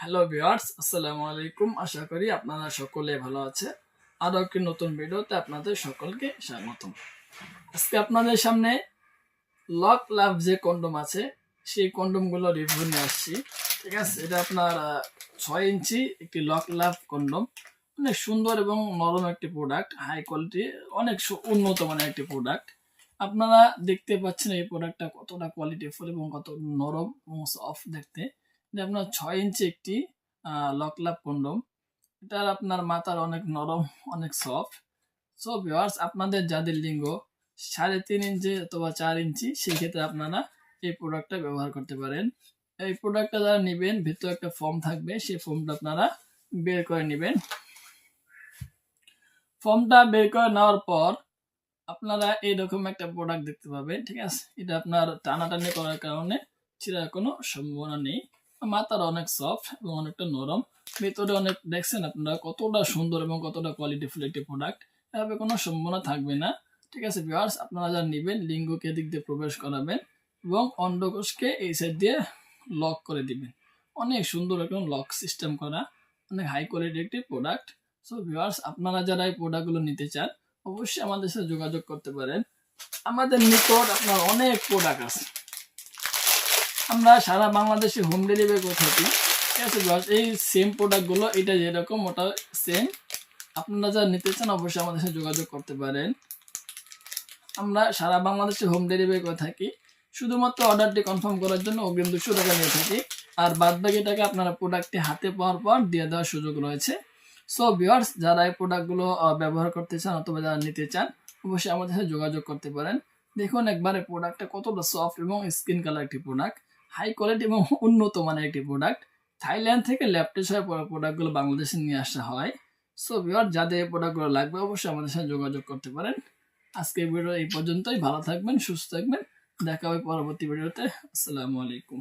Hello viewers, আসসালামু আলাইকুম। আশা করি আপনারা সকলে ভালো আছে। আরও একটি নতুন ভিডিওতে আপনাদের সকলকে স্বাগতম। আজকে আপনাদের সামনে লক লাভ যে কন্ডম আছে সেই কন্ডমগুলো রিভিউ নিয়ে আসছি। ঠিক আছে, এটা আপনার 6 ইঞ্চি একটি লক লাভ কন্ডম। অনেক সুন্দর এবং নরম একটি প্রোডাক্ট, হাই কোয়ালিটি, অনেক উন্নত মানের একটি প্রোডাক্ট। আপনারা দেখতে পাচ্ছেন এই প্রোডাক্টটা কতটা কোয়ালিটিফুল এবং কত নরম এবং সফট দেখতে। এটা আপনার 6 ইঞ্চি একটি লক লাভ কন্ডম। এটা আপনার মাথার অনেক নরম, অনেক সফট। সো ভিউয়ার্স, আপনাদের যাদের লিঙ্গ 3.5 ইঞ্চি অথবা 4 ইঞ্চি, সেই ক্ষেত্রে আপনারা এই প্রোডাক্টটা ব্যবহার করতে পারেন। এই প্রোডাক্টটা যারা নেবেন, ভিতরে একটা ফর্ম থাকবে, সেই ফর্মটা আপনারা বের করে নেবেন। ফর্মটা বের করে নেওয়ার পর আপনারা এইরকম একটা প্রোডাক্ট দেখতে পাবেন। ঠিক আছে, এটা আপনার টানাটানি করার কারণে ছিঁড়ার কোনো সম্ভাবনা নেই। মাথার অনেক সফট এবং অনেকটা নরম, ভেতরে অনেক, দেখছেন আপনারা কতটা সুন্দর এবং কতটা কোয়ালিটিফুল একটি প্রোডাক্ট। এভাবে কোনো সম্ভাবনা থাকবে না। ঠিক আছে ভিউয়ার্স, আপনারা যা নেবেন লিঙ্গকে দিক দিয়ে প্রবেশ করাবেন এবং অন্ডকোষকে এই সাইড দিয়ে লক করে দিবেন। অনেক সুন্দর একদম লক সিস্টেম করা, অনেক হাই কোয়ালিটি একটি প্রোডাক্ট। সো ভিউয়ার্স, আপনারা যারা এই প্রোডাক্টগুলো নিতে চান অবশ্যই আমাদের সাথে যোগাযোগ করতে পারেন। আমাদের নিকট আপনার অনেক প্রোডাক্ট আছে, আমরা সারা বাংলাদেশে হোম ডেলিভারি করে থাকি। ঠিক আছে ভিউয়ার্স, এই সেম প্রোডাক্টগুলো এটা যেরকম ওটা সেম। আপনারা যারা নিতে চান অবশ্যই আমাদের সাথে যোগাযোগ করতে পারেন। আমরা সারা বাংলাদেশে হোম ডেলিভারি করে থাকি। শুধুমাত্র অর্ডারটি কনফার্ম করার জন্য অগ্রিম 200 টাকা নিয়ে থাকি, আর বাদ বাকি টাকা আপনারা প্রোডাক্টটি হাতে পাওয়ার পর দিয়ে দেওয়ার সুযোগ রয়েছে। সো ভিউয়ার্স, যারা এই প্রোডাক্টগুলো ব্যবহার করতে চান অথবা যারা নিতে চান অবশ্যই আমাদের সাথে যোগাযোগ করতে পারেন। দেখুন একবারে প্রোডাক্টটা কতটা সফট এবং স্কিন কালার একটি প্রোডাক্ট, হাই কোয়ালিটি এবং উন্নত মানের একটি প্রোডাক্ট। থাইল্যান্ড থেকে ল্যাপটেস হয়ে প্রোডাক্টগুলো বাংলাদেশে নিয়ে আসা হয়। সো ভিউয়ার্স, যাদের এই প্রোডাক্টগুলো লাগবে অবশ্যই আমাদের সাথে যোগাযোগ করতে পারেন। আজকে ভিডিও এই পর্যন্তই। ভালো থাকবেন, সুস্থ থাকবেন, দেখা হবে পরবর্তী ভিডিওতে। আসসালামু আলাইকুম।